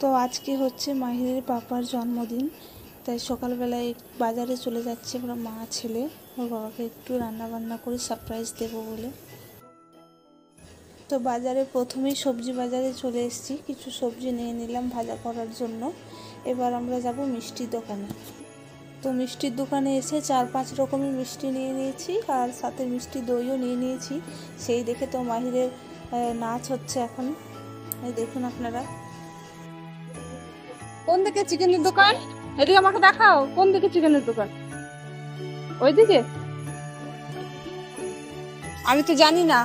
তো আজকে হচ্ছে মাহিরের পাপার জন্মদিন, তাই সকালবেলায় বাজারে চলে যাচ্ছে আমরা মা ছেলে। ওর বাবাকে একটু রান্না বান্না করে সারপ্রাইজ দেবো বলে। তো বাজারে প্রথমেই সবজি বাজারে চলে এসেছি, কিছু সবজি নিয়ে নিলাম ভাজা করার জন্য। এবার আমরা যাব মিষ্টির দোকানে। তো মিষ্টির দোকানে এসে 4-5 রকমের মিষ্টি নিয়ে নিয়েছি, আর সাথে মিষ্টি দইও নিয়ে নিয়েছি। সেই দেখে তো মাহিরের নাচ হচ্ছে এখন, এই দেখুন আপনারা। কোন দিকে চিকেনের দোকান? এদিকে আমাকে দেখাও, কোন দিকে চিকেনের দোকান? ওইদিকে? আমি তো জানি না।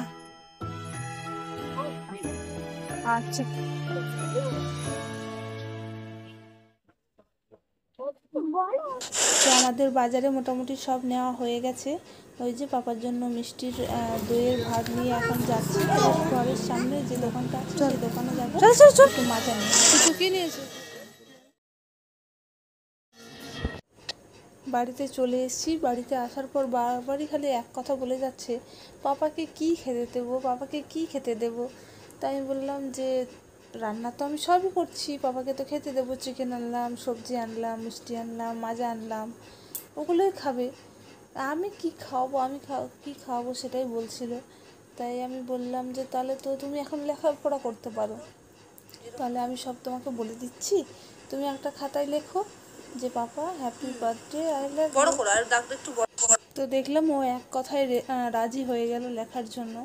আচ্ছা, তো আমাদের বাজারে মোটামুটি সব নেওয়া হয়ে গেছে। ওই যে পাপার জন্য মিষ্টির দইয়ের ভাত নিয়ে এখন যাচ্ছি। ঘরের সামনে যে দোকানটা আছে সেই দোকানে যাবো, একটু মাজা নিয়ে। কিছু কি নিয়েছে? বাড়িতে চলে এসেছি। বাড়িতে আসার পর বারবারই খালি এক কথা বলে যাচ্ছে, পাপাকে কি খেতে দেবো, পাপাকে কি খেতে দেবো। তাই আমি বললাম যে রান্না তো আমি সবই করছি, পাপাকে তো খেতে দেবো। চিকেন আনলাম, সবজি আনলাম, মিষ্টি আনলাম, মাজা আনলাম, ওগুলোই খাবে। আমি কি খাওয়াবো, কি খাওয়াবো সেটাই বলছিল। তাই আমি বললাম যে তাহলে তো তুমি এখন লেখাপড়া করতে পারো, তাহলে আমি সব তোমাকে বলে দিচ্ছি, তুমি একটা খাতায় লেখো যে papa happy birthday I love you. তো দেখলাম ও এক কথায় রাজি হয়ে গেল লেখার জন্য।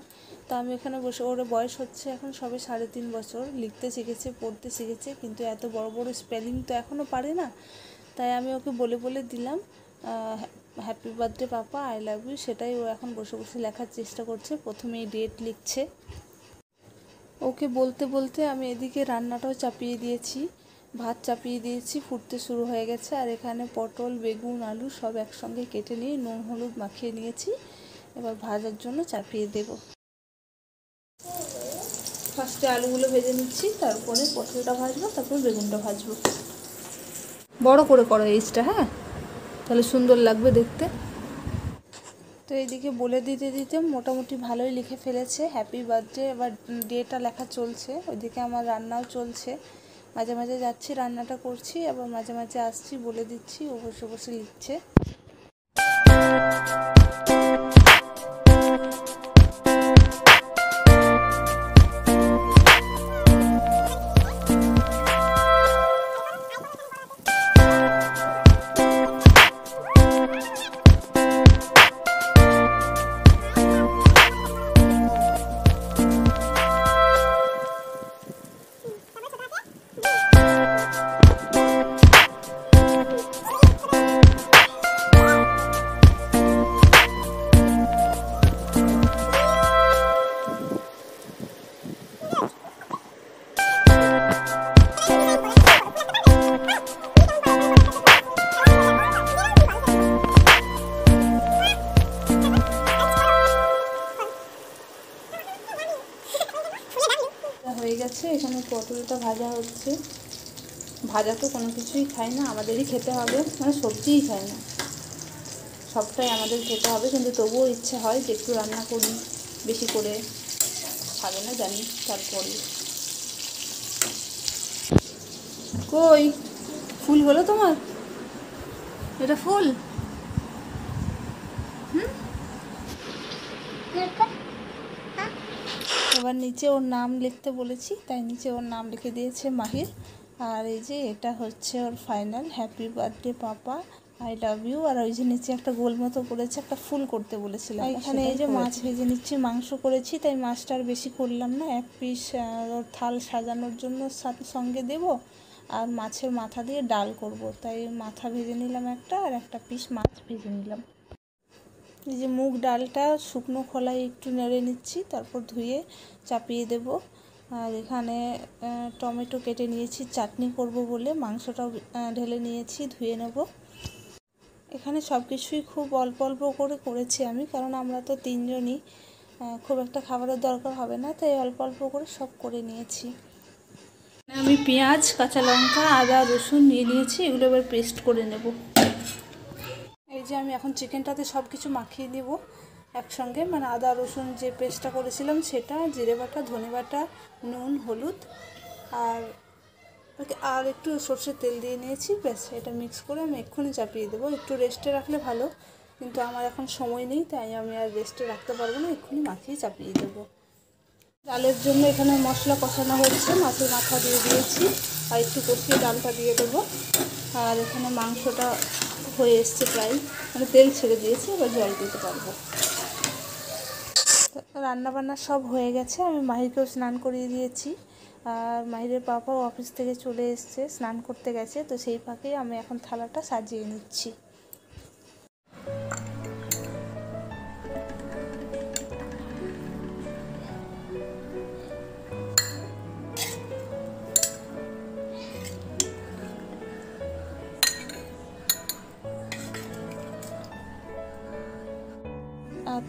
তো আমি এখানে বসে, ওর বয়স হচ্ছে এখন সবে 3.5 বছর, লিখতে শিখেছে, পড়তে শিখেছে, কিন্তু এত বড় বড় স্পেলিং তো এখনও পারে না। তাই আমি ওকে বলে বলে দিলাম happy birthday papa I love you, সেটাই ও এখন বসে বসে লেখার চেষ্টা করছে। প্রথমে ডেট লিখছে। ওকে বলতে বলতে আমি এদিকে রান্নাটাও চাপিয়ে দিয়েছি, ভাত চাপিয়ে দিয়েছি, ফুটতে শুরু হয়ে গেছে। আর এখানে পটল, বেগুন, আলু সব একসঙ্গে কেটে নিয়ে নুন হলুদ মাখিয়ে নিয়েছি। এবার ভাজার জন্য চাপিয়ে দেব। ফার্স্টে আলুগুলো ভেজে নিচ্ছি, তারপরে পটলটা ভাজবো, তারপর বেগুনটা ভাজবো। বড় করে করো এইচটা, হ্যাঁ, তাহলে সুন্দর লাগবে দেখতে। তো এইদিকে বলে দিতে দিতে মোটামুটি ভালোই লিখে ফেলেছে হ্যাপি বার্থডে। এবার ডেটা লেখা চলছে, ওইদিকে আমার রান্নাও চলছে। মাঝে মাঝে যাচ্ছি, রান্নাটা করছি, আবার মাঝে মাঝে আসছি, বলে দিচ্ছি, ও বসে বসে লিখছে। হয়ে গেছে, এখানে পটলটা ভাজা হচ্ছে। ভাজা তো কোনো কিছুই খাই না, আমাদেরই খেতে হবে, মানে সবজিই খাই না, সবটাই আমাদের খেতে হবে। কিন্তু তবুও ইচ্ছে হয় যে একটু রান্না করি বেশি করে। খাবে না জানি, তারপরে কই ফুল হলো তোমার? এটা ফুল? এবার নিচে ওর নাম লিখতে বলেছি, তাই নিচে ওর নাম লিখে দিয়েছে মাহির। আর এই যে এটা হচ্ছে ওর final, happy birthday papa I love you. আর ওই যে নিচে একটা গোল মতো করেছে, একটা ফুল করতে বলেছিলাম। এখানে এই যে মাছ ভেজে নিচ্ছি, মাংস করেছি তাই মাছটা আর বেশি করলাম না, এক পিস ওর থাল সাজানোর জন্য সঙ্গে দেব। আর মাছের মাথা দিয়ে ডাল করব, তাই মাথা ভেজে নিলাম একটা, আর একটা পিস মাছ ভেজে নিলাম। এই যে মুগ ডালটা শুকনো খোলায় একটু নেড়ে নিচ্ছি, তারপর ধুয়ে চাপিয়ে দেব। আর এখানে টমেটো কেটে নিয়েছি চাটনি করব বলে, মাংসটাও ঢেলে নিয়েছি, ধুয়ে নেব। এখানে সব কিছুই খুব অল্প অল্প করে করেছি আমি, কারণ আমরা তো 3 জনই, খুব একটা খাবারের দরকার হবে না, তাই অল্প অল্প করে সব করে নিয়েছি। আমি পেঁয়াজ, কাঁচা লঙ্কা, আদা, রসুন নিয়ে নিয়েছি, এগুলো এবার পেস্ট করে নেব। এই যে আমি এখন চিকেনটাতে সব কিছু মাখিয়ে দেব একসঙ্গে, মানে আদা রসুন যে পেস্টটা করেছিলাম সেটা, জিরে বাটা, ধনে বাটা, নুন, হলুদ, আর ওকে আর একটু সর্ষের তেল দিয়ে নিয়েছি, ব্যাস এটা মিক্স করে আমি এক্ষুনি চাপিয়ে দেবো। একটু রেস্টে রাখলে ভালো, কিন্তু আমার এখন সময় নেই, তাই আমি আর রেস্টে রাখতে পারবো না, এক্ষুনি মাখিয়ে চাপিয়ে দেবো। ডালের জন্য এখানে মশলা কষানো হচ্ছে, মাছের মাথা দিয়ে দিয়েছি আর একটু কষিয়ে ডালটা দিয়ে দেবো। আর এখানে মাংসটা হয়ে এসছে প্রায়, মানে তেল ছেড়ে দিয়েছি, এবার জল দিতে পারবো। রান্নাবান্না সব হয়ে গেছে, আমি মাহিরকেও স্নান করিয়ে দিয়েছি। আর মাহিরের পাপাও অফিস থেকে চলে এসছে, স্নান করতে গেছে, তো সেই ফাঁকেই আমি এখন থালাটা সাজিয়ে নিচ্ছি।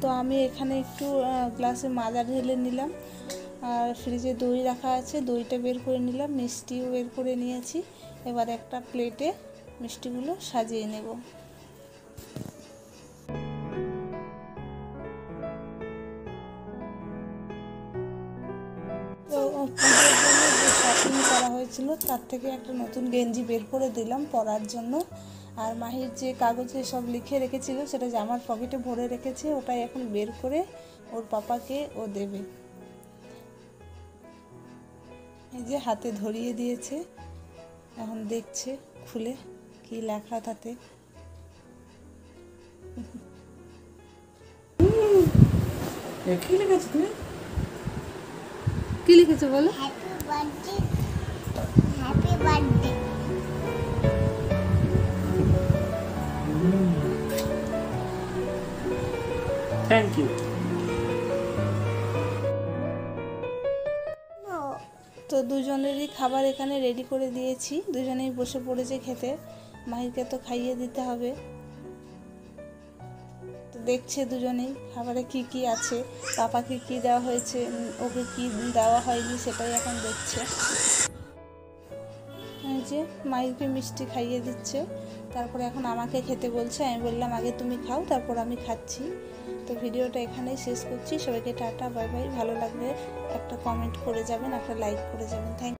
তো আমি এখানে একটু গ্লাসে মাজা ঢেলে নিলাম, আর ফ্রিজে দই রাখা আছে, দইটা বের করে নিলাম, মিষ্টিও বের করে নিয়েছি। এবার একটা প্লেটে মিষ্টিগুলো সাজিয়ে নেব। তো পুজোর জন্য যে শপিং করা হয়েছিল তার থেকে একটা নতুন গেঞ্জি বের করে দিলাম পরার জন্য। আর মাহির যে কাগজে সব লিখে রেখেছিল সেটা জামার পকেটে ভরে রেখেছে, ওটাই এখন বের করে ওর পাপাকে ও দেবে। এই যে হাতে ধরিয়ে দিয়েছে, এখন দেখছে খুলে কি লেখা তাতে। কি লিখেছো তুমি? কি লিখেছো বলো? Happy birthday, happy birthday. Thank you. তো দুজনেরই খাবার এখানে রেডি করে দিয়েছি, দুজনেই বসে পড়েছে খেতে। মাহিরকে তো খাইয়ে দিতে হবে, তো দেখছে দুজনেই খাবারে কি কি আছে, পাপাকে কি দেওয়া হয়েছে, ওকে কি দেওয়া হয়নি সেটাই এখন দেখছে। এই যে মাহিরকে মিষ্টি খাইয়ে দিচ্ছে, তারপরে এখন আমাকে খেতে বলছে। আমি বললাম আগে তুমি খাও, তারপর আমি খাচ্ছি। তো ভিডিওটা এখানেই শেষ করছি। সবাইকে টাটা, বাই বাই। ভালো লাগলে একটা কমেন্ট করে যাবেন, একটা লাইক করে যাবেন। থ্যাংক